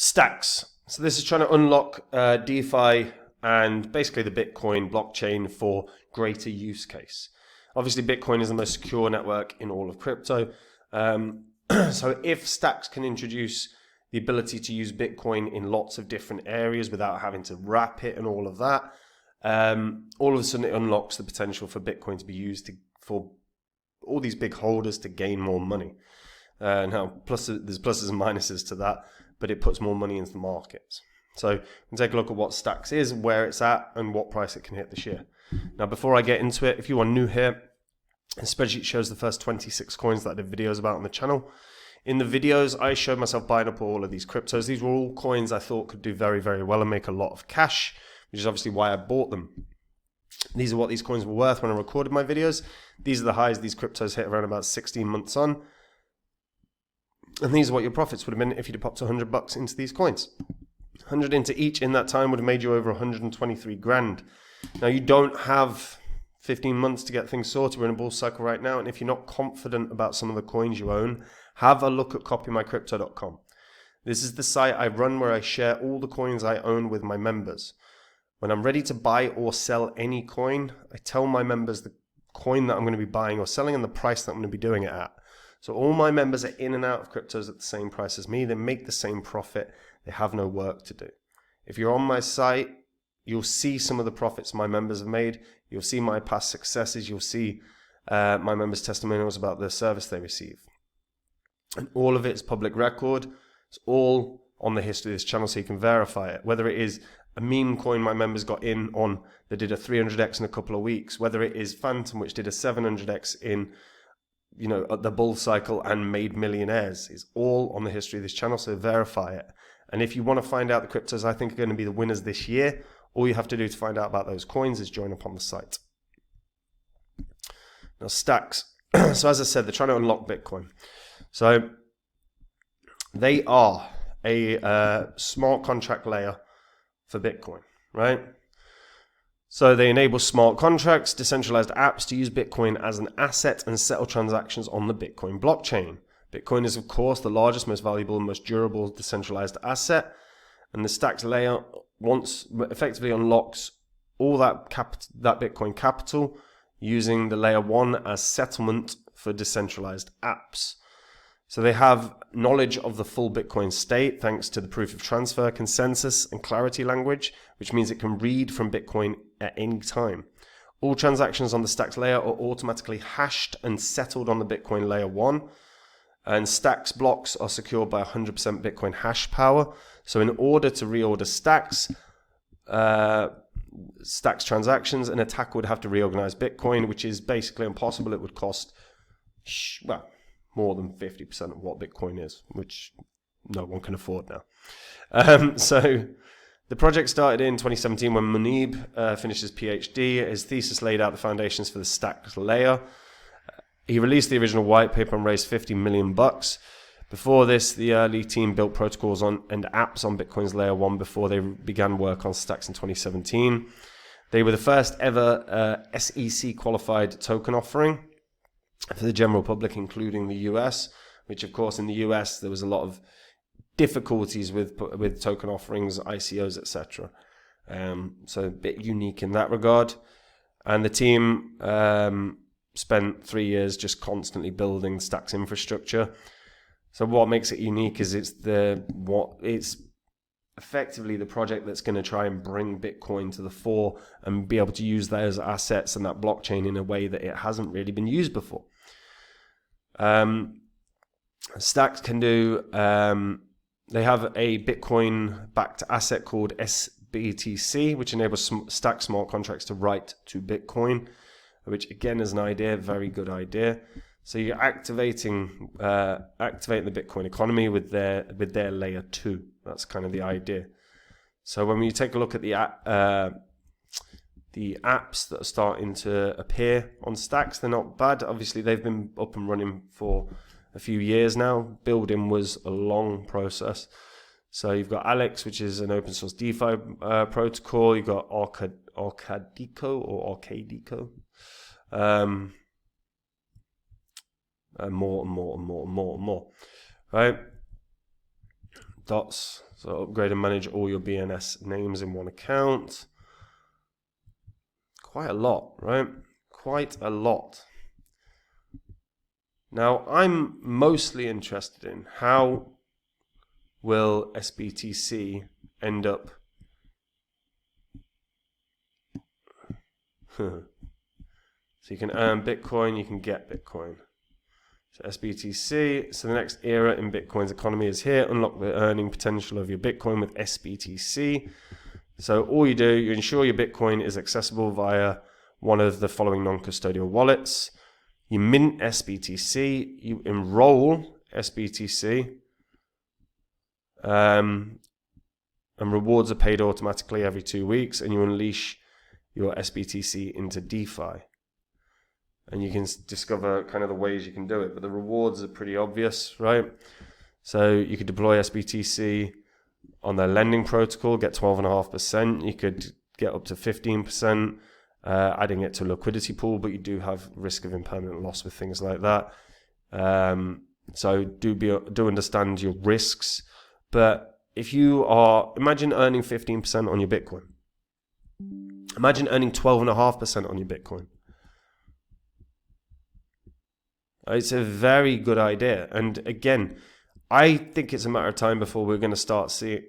Stacks. So this is trying to unlock DeFi and basically the Bitcoin blockchain for greater use case. Obviously, Bitcoin is the most secure network in all of crypto. So if Stacks can introduce the ability to use Bitcoin in lots of different areas without having to wrap it and all of that, all of a sudden it unlocks the potential for Bitcoin to be used for all these big holders to gain more money. Now, there's pluses and minuses to that, but it puts more money into the markets. So we can take a look at what Stacks is, where it's at, and what price it can hit this year. Now, before I get into it, if you are new here, the spreadsheet shows the first 26 coins that I did videos about on the channel. In the videos, I showed myself buying up all of these cryptos. These were all coins I thought could do very, very well and make a lot of cash, which is obviously why I bought them. These are what these coins were worth when I recorded my videos. These are the highs these cryptos hit around about 16 months on. And these are what your profits would have been if you'd have popped $100 into these coins. 100 into each in that time would have made you over 123 grand. Now, you don't have 15 months to get things sorted. We're in a bull cycle right now. And if you're not confident about some of the coins you own, have a look at copymycrypto.com. This is the site I run where I share all the coins I own with my members. When I'm ready to buy or sell any coin, I tell my members the coin that I'm going to be buying or selling and the price that I'm going to be doing it at. So all my members are in and out of cryptos at the same price as me. They make the same profit. They have no work to do. If you're on my site, you'll see some of the profits my members have made. You'll see my past successes. You'll see my members' testimonials about the service they receive. And all of it is public record. It's all on the history of this channel, so you can verify it. Whether it is a meme coin my members got in on that did a 300x in a couple of weeks, whether it is Phantom, which did a 700x in the bull cycle and made millionaires, is all on the history of this channel, so verify it. And if you want to find out the cryptos I think are going to be the winners this year, all you have to do to find out about those coins is join up on the site. Now, Stacks. So as I said, they're trying to unlock Bitcoin. So they are a smart contract layer for Bitcoin, right? So they enable smart contracts, decentralized apps to use Bitcoin as an asset and settle transactions on the Bitcoin blockchain. Bitcoin is, of course, the largest, most valuable, and most durable decentralized asset. And the Stacks layer effectively unlocks all that Bitcoin capital using the layer 1 as settlement for decentralized apps. So they have knowledge of the full Bitcoin state thanks to the proof of transfer, consensus, and clarity language, which means it can read from Bitcoin at any time. All transactions on the Stacks layer are automatically hashed and settled on the Bitcoin layer 1. And Stacks blocks are secured by 100% Bitcoin hash power. So in order to reorder Stacks transactions, an attacker would have to reorganize Bitcoin, which is basically impossible. It would cost, more than 50% of what Bitcoin is, which no one can afford now. So the project started in 2017 when Munib finished his PhD. His thesis laid out the foundations for the Stacks layer. He released the original white paper and raised $50 million. Before this, the early team built protocols and apps on Bitcoin's layer 1 before they began work on Stacks in 2017. They were the first ever SEC qualified token offering for the general public, including the US, which of course in the US there was a lot of difficulties with token offerings, ICOs, etc. So a bit unique in that regard. And the team spent 3 years just constantly building Stacks infrastructure. So what makes it unique is it's effectively the project that's going to try and bring Bitcoin to the fore and be able to use those assets and that blockchain in a way that it hasn't really been used before. Stacks can do, they have a Bitcoin-backed asset called sBTC, which enables Stacks smart contracts to write to Bitcoin, which again is an idea, very good idea. So you're activating the Bitcoin economy with their layer 2. That's kind of the idea. So when you take a look at the apps that are starting to appear on Stacks, they're not bad. Obviously, they've been up and running for a few years now. Building was a long process. So you've got Alex, which is an open source DeFi protocol. You've got Arcadico. And more, right? dots. So upgrade and manage all your BNS names in one account. Quite a lot, right? Quite a lot. Now, I'm mostly interested in how will sBTC end up. So you can earn Bitcoin, you can get Bitcoin. So sBTC, so the next era in Bitcoin's economy is here. Unlock the earning potential of your Bitcoin with sBTC. So all you do, you ensure your Bitcoin is accessible via one of the following non-custodial wallets. You mint sBTC, you enroll sBTC, and rewards are paid automatically every 2 weeks, and you unleash your sBTC into DeFi. And you can discover kind of the ways you can do it, but the rewards are pretty obvious, right? So you could deploy sBTC on their lending protocol, get 12.5%. You could get up to 15%, adding it to a liquidity pool, but you do have risk of impermanent loss with things like that. So do understand your risks. But if you are, imagine earning 15% on your Bitcoin. Imagine earning 12.5% on your Bitcoin. It's a very good idea. And again, I think it's a matter of time before we're going to start seeing.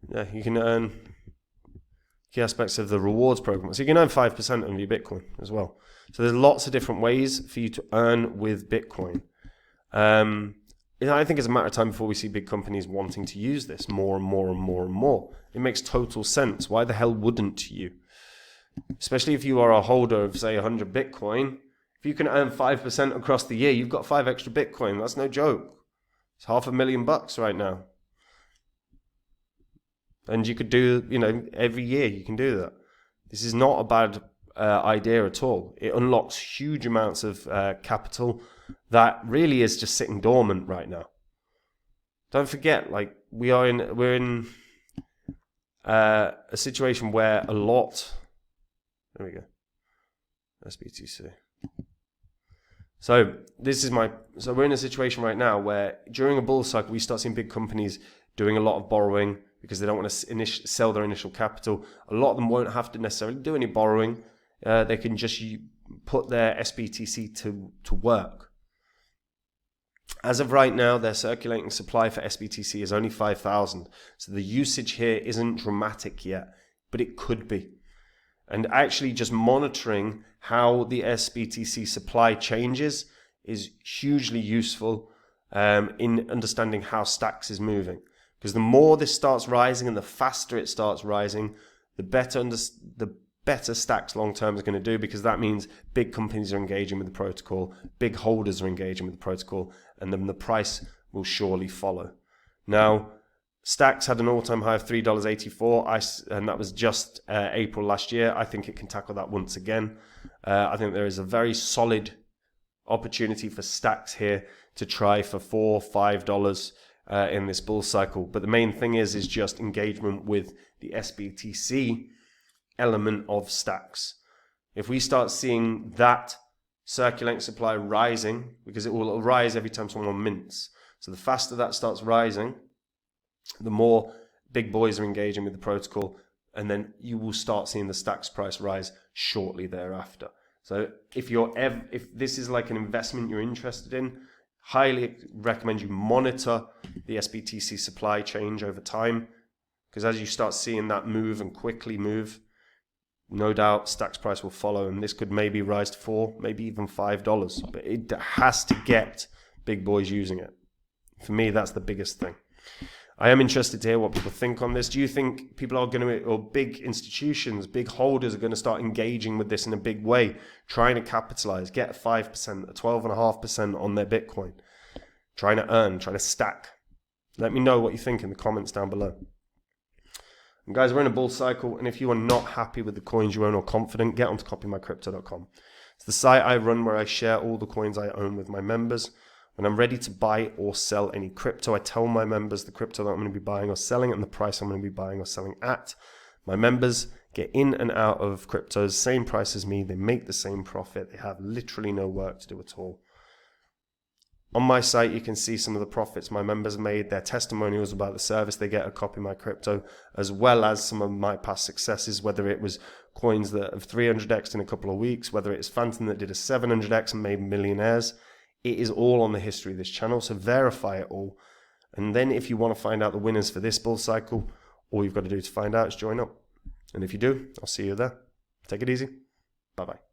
Yeah, you can earn key aspects of the rewards program. So you can earn 5% on your Bitcoin as well. So there's lots of different ways for you to earn with Bitcoin. I think it's a matter of time before we see big companies wanting to use this more and more and more and more. It makes total sense. Why the hell wouldn't you? Especially if you are a holder of, say, 100 Bitcoin. If you can earn 5% across the year, you've got 5 extra Bitcoin. That's no joke. It's $500,000 right now. And you could do, every year you can do that. This is not a bad idea at all. It unlocks huge amounts of capital that really is just sitting dormant right now. Don't forget, we're in a situation where a lot. There we go. sBTC. So we're in a situation right now where during a bull cycle we start seeing big companies doing a lot of borrowing because they don't want to sell their initial capital. A lot of them won't have to necessarily do any borrowing. They can just put their sBTC to work. As of right now, their circulating supply for sBTC is only 5,000. So the usage here isn't dramatic yet, but it could be. And actually just monitoring how the sBTC supply changes is hugely useful in understanding how Stacks is moving. Because the more this starts rising and the faster it starts rising, the better Stacks long term is going to do, because that means big companies are engaging with the protocol, big holders are engaging with the protocol, and then the price will surely follow. Now, Stacks had an all-time high of $3.84, and that was just April last year. I think it can tackle that once again. I think there is a very solid opportunity for Stacks here to try for $4, $5 in this bull cycle. But the main thing is just engagement with the sBTC element of Stacks. If we start seeing that circulating supply rising, because it will rise every time someone mints. So the faster that starts rising, the more big boys are engaging with the protocol, and then you will start seeing the Stacks price rise shortly thereafter. So if this is like an investment you're interested in, highly recommend you monitor the sBTC supply change over time, because as you start seeing that move and quickly move, no doubt Stacks price will follow, and this could maybe rise to $4, maybe even $5, but it has to get big boys using it. For me, that's the biggest thing. I am interested to hear what people think on this. Do you think people are going to, or big institutions, big holders are going to start engaging with this in a big way, trying to capitalize, get a 5%, a 12.5% on their Bitcoin, trying to earn, trying to stack? Let me know what you think in the comments down below. And guys, we're in a bull cycle, and if you are not happy with the coins you own or confident, get onto copymycrypto.com. It's the site I run where I share all the coins I own with my members. When I'm ready to buy or sell any crypto, I tell my members the crypto that I'm going to be buying or selling and the price I'm going to be buying or selling at. My members get in and out of cryptos, same price as me. They make the same profit. They have literally no work to do at all. On my site, you can see some of the profits my members made, their testimonials about the service they get at Copy My Crypto, as well as some of my past successes, whether it was coins that have 300x in a couple of weeks, whether it's Phantom that did a 700x and made millionaires. It is all on the history of this channel, so verify it all. And then if you want to find out the winners for this bull cycle, all you've got to do to find out is join up. And if you do, I'll see you there. Take it easy. Bye-bye.